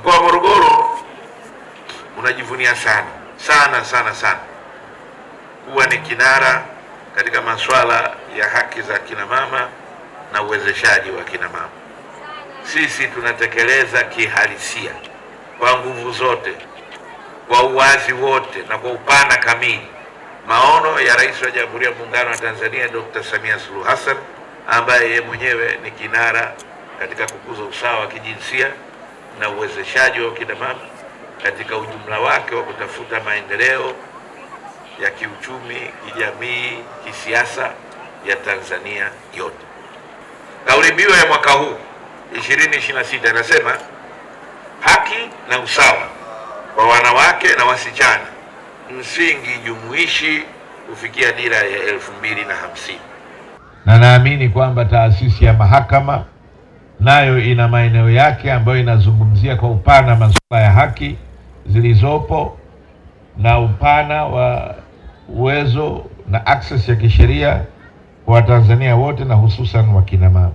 Mkoa wa Morogoro unajivunia sana sana sana sana kuwa ni kinara katika masuala ya haki za kina mama na uwezeshaji wa kina mama. Sisi tunatekeleza kihalisia kwa nguvu zote, kwa uwazi wote na kwa upana kamili maono ya Rais wa Jamhuri ya Muungano wa Tanzania Dr. Samia Suluhu Hassan, ambaye yeye mwenyewe ni kinara katika kukuza usawa wa kijinsia na uwezeshaji wa kina mama katika ujumla wake wa kutafuta maendeleo ya kiuchumi, kijamii, kisiasa ya Tanzania yote. Kauli mbiu ya mwaka huu 2026 inasema haki na usawa kwa wanawake na wasichana, msingi jumuishi kufikia dira ya 2050. Na naamini kwamba taasisi ya mahakama nayo ina maeneo yake ambayo inazungumzia kwa upana masuala ya haki zilizopo na upana wa uwezo na access ya kisheria kwa Watanzania wote na hususan wakina mama.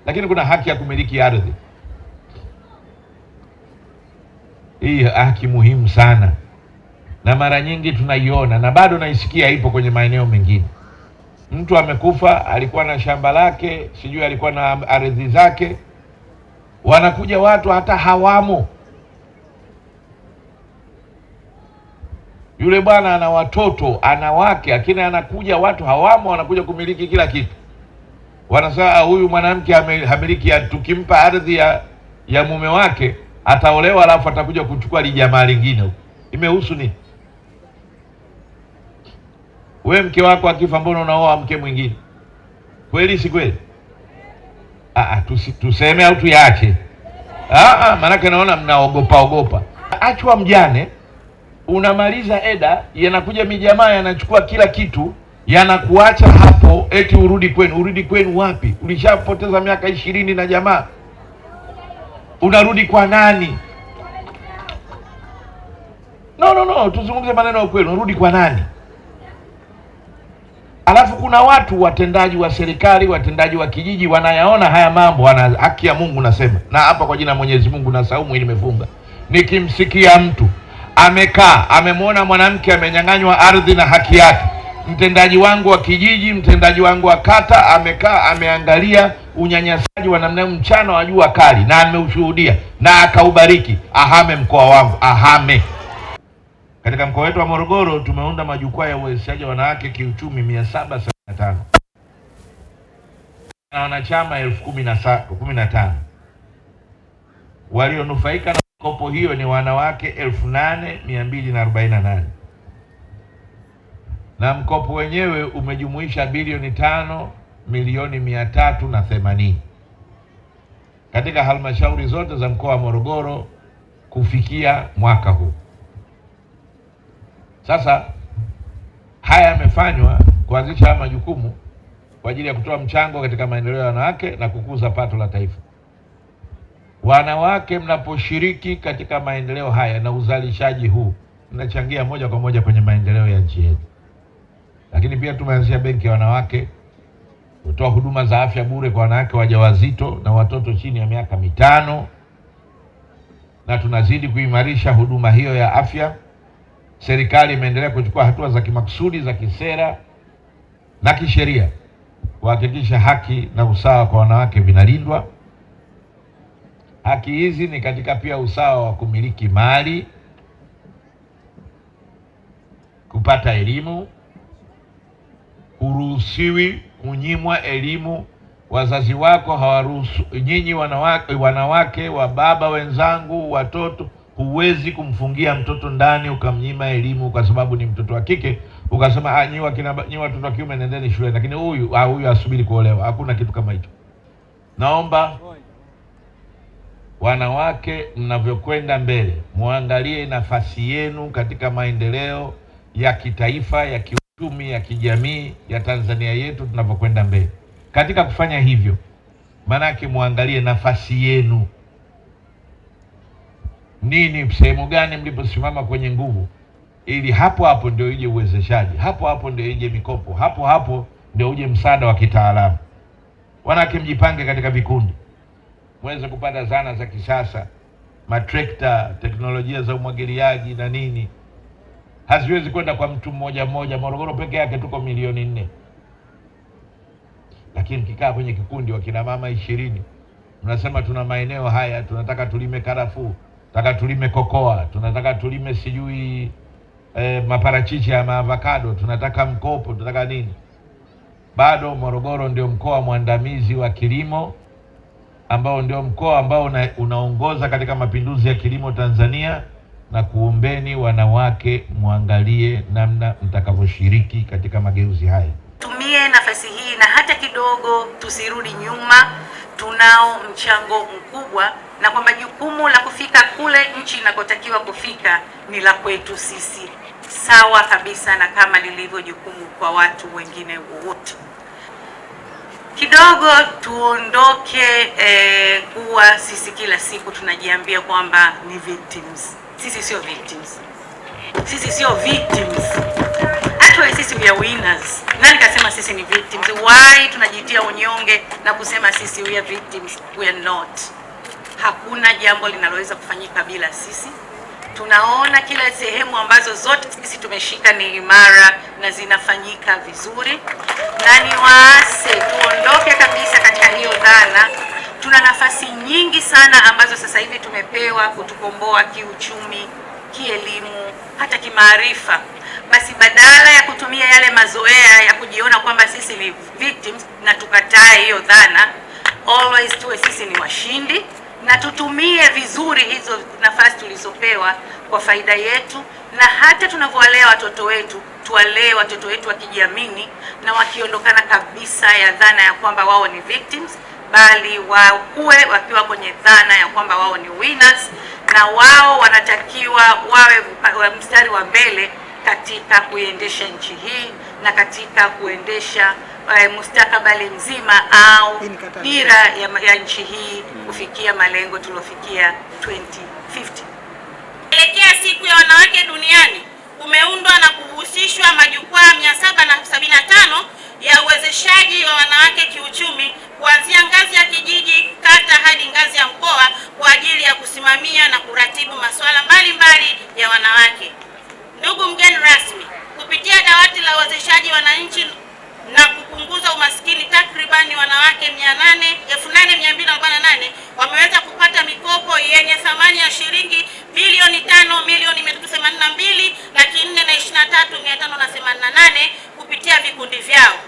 Lakini kuna haki ya kumiliki ardhi. Hii haki muhimu sana, na mara nyingi tunaiona na bado naisikia ipo kwenye maeneo mengine. Mtu amekufa, alikuwa na shamba lake, sijui alikuwa na ardhi zake, wanakuja watu hata hawamo. Yule bwana ana watoto, ana wake, lakini anakuja watu hawamo, wanakuja kumiliki kila kitu. Wanasema huyu mwanamke hamiliki, tukimpa ardhi ya mume wake ataolewa, alafu atakuja kuchukua lijamaa lingine huko. Imehusu nini? Wewe mke wako akifa, mbona unaoa mke mwingine? Kweli si kweli? Tuseme au tuache? Maana naona mnaogopa. Achwa mjane, unamaliza eda, yanakuja mijamaa yanachukua kila kitu, yanakuacha hapo, eti urudi kwenu. Urudi kwenu wapi? Ulishapoteza miaka 20 na jamaa, unarudi kwa nani? No, tuzungumze maneno ya kweli. Unarudi kwa nani? Alafu kuna watu watendaji wa serikali, watendaji wa kijiji wanayaona haya mambo, wana haki ya Mungu nasema. Na hapa kwa jina Mwenyezi Mungu na saumu hii nimefunga. Nikimsikia mtu amekaa, amemwona mwanamke amenyang'anywa ardhi na haki yake, mtendaji wangu wa kijiji, mtendaji wangu wa kata, amekaa ameangalia unyanyasaji wa namna mchana wa jua kali na ameushuhudia na akaubariki, ahame mkoa wangu, ahame. Katika mkoa wetu wa Morogoro tumeunda majukwaa ya uwezeshaji wa wanawake kiuchumi 775 na wanachama 1015. Walionufaika na mikopo hiyo ni wanawake 8248, na mkopo wenyewe umejumuisha bilioni 5,380,000 katika halmashauri zote za mkoa wa Morogoro kufikia mwaka huu. Sasa haya yamefanywa kuanzisha majukumu kwa ajili ya kutoa mchango katika maendeleo ya wanawake na kukuza pato la taifa. Wanawake mnaposhiriki katika maendeleo haya na uzalishaji huu, mnachangia moja kwa moja kwenye maendeleo ya nchi yetu. Lakini pia tumeanzisha benki ya wanawake, kutoa huduma za afya bure kwa wanawake wajawazito na watoto chini ya miaka 5, na tunazidi kuimarisha huduma hiyo ya afya. Serikali imeendelea kuchukua hatua za kimakusudi za kisera na kisheria kuhakikisha haki na usawa kwa wanawake vinalindwa. Haki hizi ni katika pia usawa wa kumiliki mali, kupata elimu. Huruhusiwi kunyimwa elimu. Wazazi wako hawaruhusu. Nyinyi wanawake wa baba wenzangu, watoto, huwezi kumfungia mtoto ndani ukamnyima elimu kwa sababu ni mtoto wa kike, ukasema nyi watoto wa kiume nendeni shule, lakini huyu asubiri kuolewa. Hakuna kitu kama hicho. Naomba wanawake, mnavyokwenda mbele, muangalie nafasi yenu katika maendeleo ya kitaifa, ya kiuchumi, ya kijamii ya Tanzania yetu tunavyokwenda mbele. Katika kufanya hivyo, manake muangalie nafasi yenu. Nini, sehemu gani mliposimama kwenye nguvu, ili hapo ndio ije uwezeshaji, hapo ndio ije mikopo, hapo ndio uje msaada wa kitaalamu. Wanawake mjipange katika vikundi. muweze kupata zana za kisasa, matrekta, teknolojia za umwagiliaji na nini. Haziwezi kwenda kwa mtu mmoja mmoja. Morogoro peke yake tuko 4 milioni, lakini kikaa kwenye kikundi wa kina mama 20 mnasema tuna maeneo haya, tunataka tulime karafuu, tunataka tulime kokoa, tunataka tulime sijui maparachichi ya avocado, tunataka mkopo, tunataka nini. Bado Morogoro ndio mkoa mwandamizi wa kilimo, ambao ndio mkoa ambao unaongoza katika mapinduzi ya kilimo Tanzania. Na kuombeni wanawake, muangalie namna mtakavyoshiriki katika mageuzi haya. Tumie nafasi hii na hata kidogo tusirudi nyuma. Tunao mchango mkubwa, na kwamba jukumu la kufika kule nchi inakotakiwa kufika ni la kwetu sisi, sawa kabisa na kama lilivyo jukumu kwa watu wengine wote. Kidogo tuondoke kuwa sisi kila siku tunajiambia kwamba ni victims. Sisi sio victims. Sisi sio victims. Actually sisi we are winners. Nani kasema sisi ni victims? Why tunajitia unyonge na kusema sisi we are victims? We are not. Hakuna jambo linaloweza kufanyika bila sisi. Tunaona kila sehemu ambazo zote sisi tumeshika ni imara na zinafanyika vizuri, na niwaase tuondoke kabisa katika hiyo dhana. Tuna nafasi nyingi sana ambazo sasa hivi tumepewa kutukomboa kiuchumi, kielimu, hata kimaarifa. Basi badala ya kutumia yale mazoea ya kujiona kwamba sisi ni victims na tukatae hiyo dhana, always tuwe sisi ni washindi na tutumie vizuri hizo nafasi tulizopewa kwa faida yetu. Na hata tunavyowalea watoto wetu, tuwalee watoto wetu wakijiamini na wakiondokana kabisa ya dhana ya kwamba wao ni victims, bali wakuwe wakiwa kwenye dhana ya kwamba wao ni winners, na wao wanatakiwa wawe mstari wa mbele katika kuendesha nchi hii na katika kuendesha mustakabali mzima au dira ya nchi hii kufikia malengo tuliofikia 2050. Elekea siku ya wanawake duniani umeundwa na kuhusishwa majukwaa 775 ya uwezeshaji wa wanawake kiuchumi kuanzia ngazi ya kijiji, kata hadi ngazi ya mkoa kwa ajili ya kusimamia na kuratibu masuala mbalimbali ya wanawake. Ndugu mgeni rasmi, kupitia dawati la uwezeshaji wananchi na kupunguza umaskini, takribani wanawake 8248 wameweza kupata mikopo yenye thamani ya shilingi bilioni 5,382,423,588 kupitia vikundi vyao.